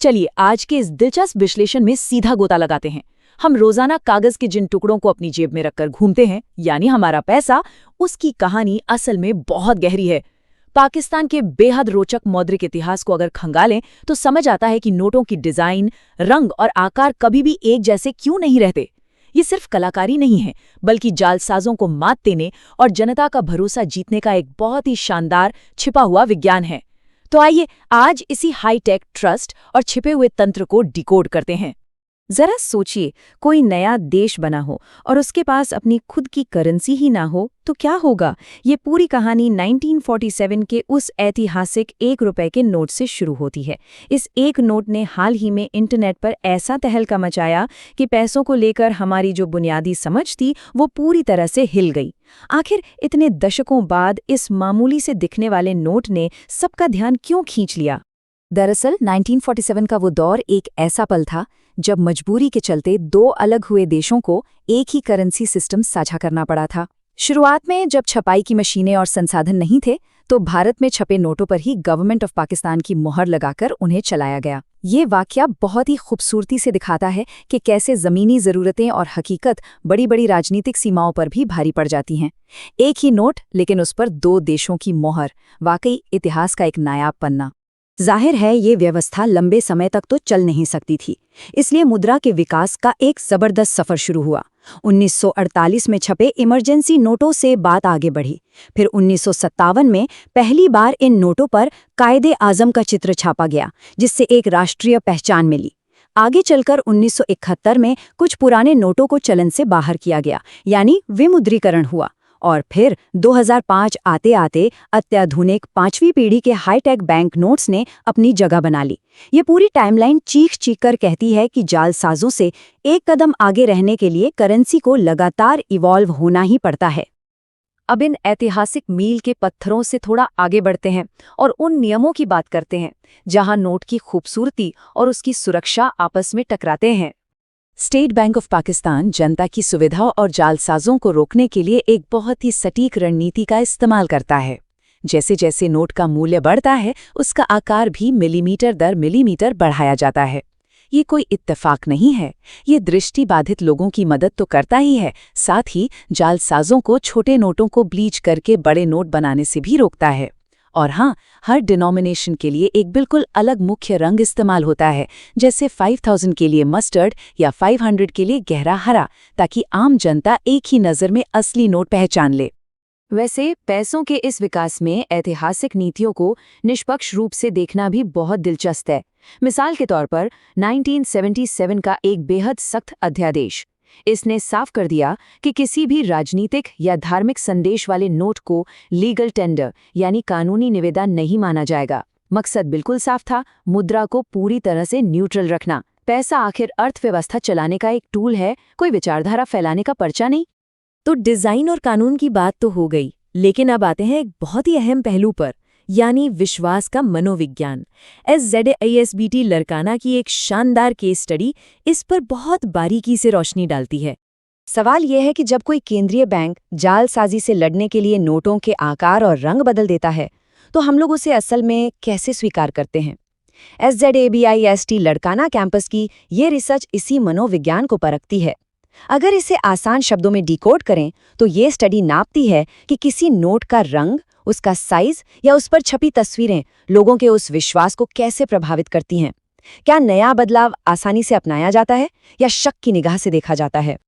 चलिए आज के इस दिलचस्प विश्लेषण में सीधा गोता लगाते हैं। हम रोजाना कागज के जिन टुकड़ों को अपनी जेब में रखकर घूमते हैं, यानी हमारा पैसा, उसकी कहानी असल में बहुत गहरी है। पाकिस्तान के बेहद रोचक मौद्रिक इतिहास को अगर खंगालें तो समझ आता है कि नोटों की डिजाइन, रंग और आकार कभी भी एक जैसे क्यों नहीं रहते। ये सिर्फ कलाकारी नहीं है, बल्कि जालसाजों को मात देने और जनता का भरोसा जीतने का एक बहुत ही शानदार छिपा हुआ विज्ञान है। तो आइए आज इसी हाईटेक ट्रस्ट और छिपे हुए तंत्र को डिकोड करते हैं। जरा सोचिए, कोई नया देश बना हो और उसके पास अपनी खुद की करेंसी ही ना हो तो क्या होगा। ये पूरी कहानी 1947 के उस ऐतिहासिक 1 रुपए के नोट से शुरू होती है। इस एक नोट ने हाल ही में इंटरनेट पर ऐसा तहलका मचाया कि पैसों को लेकर हमारी जो बुनियादी समझ थी वो पूरी तरह से हिल गई। आखिर इतने दशकों बाद इस मामूली से दिखने वाले नोट ने सबका ध्यान क्यों खींच लिया? दरअसल 1947 का वो दौर एक ऐसा पल था जब मजबूरी के चलते दो अलग हुए देशों को एक ही करेंसी सिस्टम साझा करना पड़ा था। शुरुआत में जब छपाई की मशीनें और संसाधन नहीं थे तो भारत में छपे नोटों पर ही गवर्नमेंट ऑफ पाकिस्तान की मुहर लगाकर उन्हें चलाया गया। ये वाकया बहुत ही खूबसूरती से दिखाता है कि कैसे ज़मीनी ज़रूरतें और हकीकत बड़ी बड़ी राजनीतिक सीमाओं पर भी भारी पड़ जाती हैं। एक ही नोट, लेकिन उस पर दो देशों की मोहर, वाकई इतिहास का एक नायाब पन्ना। जाहिर है ये व्यवस्था लंबे समय तक तो चल नहीं सकती थी, इसलिए मुद्रा के विकास का एक जबरदस्त सफर शुरू हुआ। 1948 में छपे इमरजेंसी नोटों से बात आगे बढ़ी। फिर 1957 में पहली बार इन नोटों पर कायदे आजम का चित्र छापा गया, जिससे एक राष्ट्रीय पहचान मिली। आगे चलकर 1971 में कुछ पुराने नोटों को चलन से बाहर किया गया, यानी विमुद्रीकरण हुआ। और फिर 2005 आते आते अत्याधुनिक 5वीं पीढ़ी के हाईटेक बैंक नोट्स ने अपनी जगह बना ली। ये पूरी टाइमलाइन चीख चीख कर कहती है कि जालसाजों से एक कदम आगे रहने के लिए करेंसी को लगातार इवॉल्व होना ही पड़ता है। अब इन ऐतिहासिक मील के पत्थरों से थोड़ा आगे बढ़ते हैं और उन नियमों की बात करते हैं जहां नोट की खूबसूरती और उसकी सुरक्षा आपस में टकराते हैं। स्टेट बैंक ऑफ पाकिस्तान जनता की सुविधा और जालसाजों को रोकने के लिए एक बहुत ही सटीक रणनीति का इस्तेमाल करता है। जैसे जैसे नोट का मूल्य बढ़ता है, उसका आकार भी मिलीमीटर दर मिलीमीटर बढ़ाया जाता है। ये कोई इत्तेफाक नहीं है, ये दृष्टिबाधित लोगों की मदद तो करता ही है, साथ ही जालसाजों को छोटे नोटों को ब्लीच करके बड़े नोट बनाने से भी रोकता है। और हाँ, हर डिनोमिनेशन के लिए एक बिल्कुल अलग मुख्य रंग इस्तेमाल होता है, जैसे 5000 के लिए मस्टर्ड या 500 के लिए गहरा हरा, ताकि आम जनता एक ही नज़र में असली नोट पहचान ले। वैसे पैसों के इस विकास में ऐतिहासिक नीतियों को निष्पक्ष रूप से देखना भी बहुत दिलचस्प है। मिसाल के तौर पर 1977 का एक बेहद सख्त अध्यादेश, इसने साफ कर दिया कि किसी भी राजनीतिक या धार्मिक संदेश वाले नोट को लीगल टेंडर यानी कानूनी निवेदन नहीं माना जाएगा। मकसद बिल्कुल साफ था, मुद्रा को पूरी तरह से न्यूट्रल रखना। पैसा आखिर अर्थव्यवस्था चलाने का एक टूल है, कोई विचारधारा फैलाने का पर्चा नहीं। तो डिजाइन और कानून की बात तो हो गई, लेकिन अब आते हैं एक बहुत ही अहम पहलू पर, यानी विश्वास का मनोविज्ञान। SZASBT लरकाना की एक शानदार केस स्टडी इस पर बहुत बारीकी से रोशनी डालती है। सवाल यह है कि जब कोई केंद्रीय बैंक जालसाजी से लड़ने के लिए नोटों के आकार और रंग बदल देता है, तो हम लोग उसे असल में कैसे स्वीकार करते हैं? SZABIST लरकाना कैंपस की ये रिसर्च इसी मनोविज्ञान को परखती है। अगर इसे आसान शब्दों में डिकोड करें तो ये स्टडी नापती है कि किसी नोट का रंग, उसका साइज या उस पर छपी तस्वीरें लोगों के उस विश्वास को कैसे प्रभावित करती हैं। क्या नया बदलाव आसानी से अपनाया जाता है या शक की निगाह से देखा जाता है?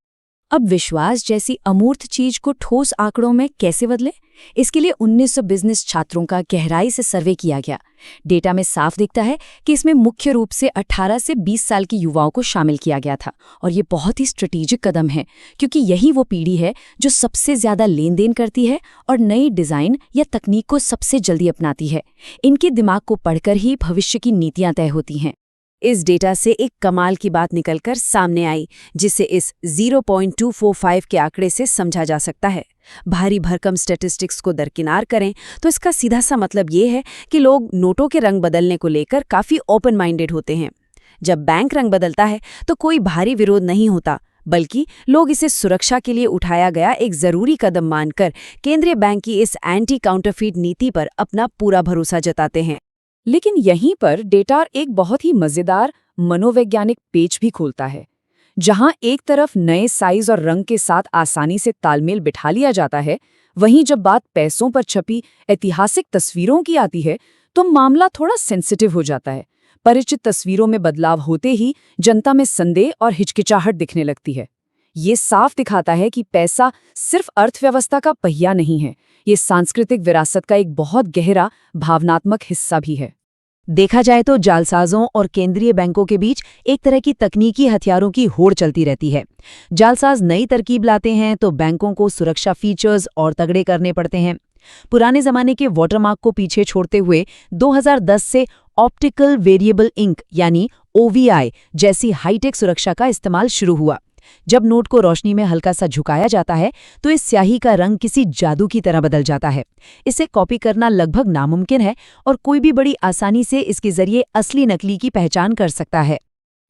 अब विश्वास जैसी अमूर्त चीज को ठोस आंकड़ों में कैसे बदले, इसके लिए 1900 बिजनेस छात्रों का गहराई से सर्वे किया गया। डेटा में साफ दिखता है कि इसमें मुख्य रूप से 18 से 20 साल के युवाओं को शामिल किया गया था। और ये बहुत ही स्ट्रेटेजिक कदम है, क्योंकि यही वो पीढ़ी है जो सबसे ज्यादा लेन देन करती है और नई डिजाइन या तकनीक को सबसे जल्दी अपनाती है। इनके दिमाग को पढ़कर ही भविष्य की नीतियां तय होती हैं। इस डेटा से एक कमाल की बात निकलकर सामने आई, जिसे इस 0.245 के आंकड़े से समझा जा सकता है। भारी भरकम स्टैटिस्टिक्स को दरकिनार करें तो इसका सीधा सा मतलब ये है कि लोग नोटों के रंग बदलने को लेकर काफ़ी ओपन माइंडेड होते हैं। जब बैंक रंग बदलता है तो कोई भारी विरोध नहीं होता, बल्कि लोग इसे सुरक्षा के लिए उठाया गया एक ज़रूरी कदम मानकर केंद्रीय बैंक की इस एंटी काउंटरफीट नीति पर अपना पूरा भरोसा जताते हैं। लेकिन यहीं पर डेटा एक बहुत ही मजेदार मनोवैज्ञानिक पेच भी खोलता है। जहां एक तरफ नए साइज और रंग के साथ आसानी से तालमेल बिठा लिया जाता है, वहीं जब बात पैसों पर छपी ऐतिहासिक तस्वीरों की आती है तो मामला थोड़ा सेंसिटिव हो जाता है। परिचित तस्वीरों में बदलाव होते ही जनता में संदेह और हिचकिचाहट दिखने लगती है। ये साफ दिखाता है कि पैसा सिर्फ अर्थव्यवस्था का पहिया नहीं है, ये सांस्कृतिक विरासत का एक बहुत गहरा भावनात्मक हिस्सा भी है। देखा जाए तो जालसाजों और केंद्रीय बैंकों के बीच एक तरह की तकनीकी हथियारों की होड़ चलती रहती है। जालसाज नई तरकीब लाते हैं तो बैंकों को सुरक्षा फीचर्स और तगड़े करने पड़ते हैं। पुराने जमाने के वाटरमार्क को पीछे छोड़ते हुए 2010 से ऑप्टिकल वेरिएबल इंक यानी OVI जैसी हाईटेक सुरक्षा का इस्तेमाल शुरू हुआ। जब नोट को रोशनी में हल्का सा झुकाया जाता है तो इस स्याही का रंग किसी जादू की तरह बदल जाता है। इसे कॉपी करना लगभग नामुमकिन है और कोई भी बड़ी आसानी से इसके जरिए असली नकली की पहचान कर सकता है।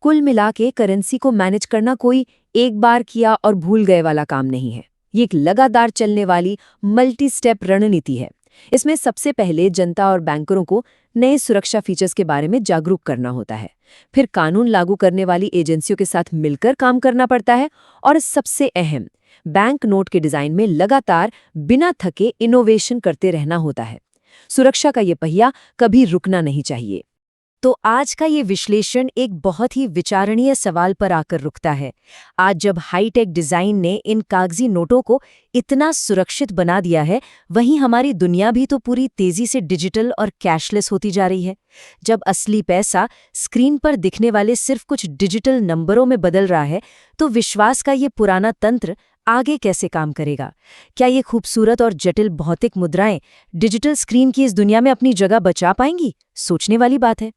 कुल मिला के करेंसी को मैनेज करना कोई एक बार किया और भूल गए वाला काम नहीं है। ये एक लगातार चलने वाली मल्टी स्टेप रणनीति है। इसमें सबसे पहले जनता और बैंकरों को नए सुरक्षा फीचर्स के बारे में जागरूक करना होता है। फिर कानून लागू करने वाली एजेंसियों के साथ मिलकर काम करना पड़ता है और सबसे अहम, बैंक नोट के डिजाइन में लगातार बिना थके इनोवेशन करते रहना होता है। सुरक्षा का ये पहिया कभी रुकना नहीं चाहिए। तो आज का ये विश्लेषण एक बहुत ही विचारणीय सवाल पर आकर रुकता है। आज जब हाईटेक डिजाइन ने इन कागजी नोटों को इतना सुरक्षित बना दिया है, वहीं हमारी दुनिया भी तो पूरी तेजी से डिजिटल और कैशलेस होती जा रही है। जब असली पैसा स्क्रीन पर दिखने वाले सिर्फ कुछ डिजिटल नंबरों में बदल रहा है, तो विश्वास का ये पुराना तंत्र आगे कैसे काम करेगा? क्या ये खूबसूरत और जटिल भौतिक मुद्राएं डिजिटल स्क्रीन की इस दुनिया में अपनी जगह बचा पाएंगी? सोचने वाली बात है।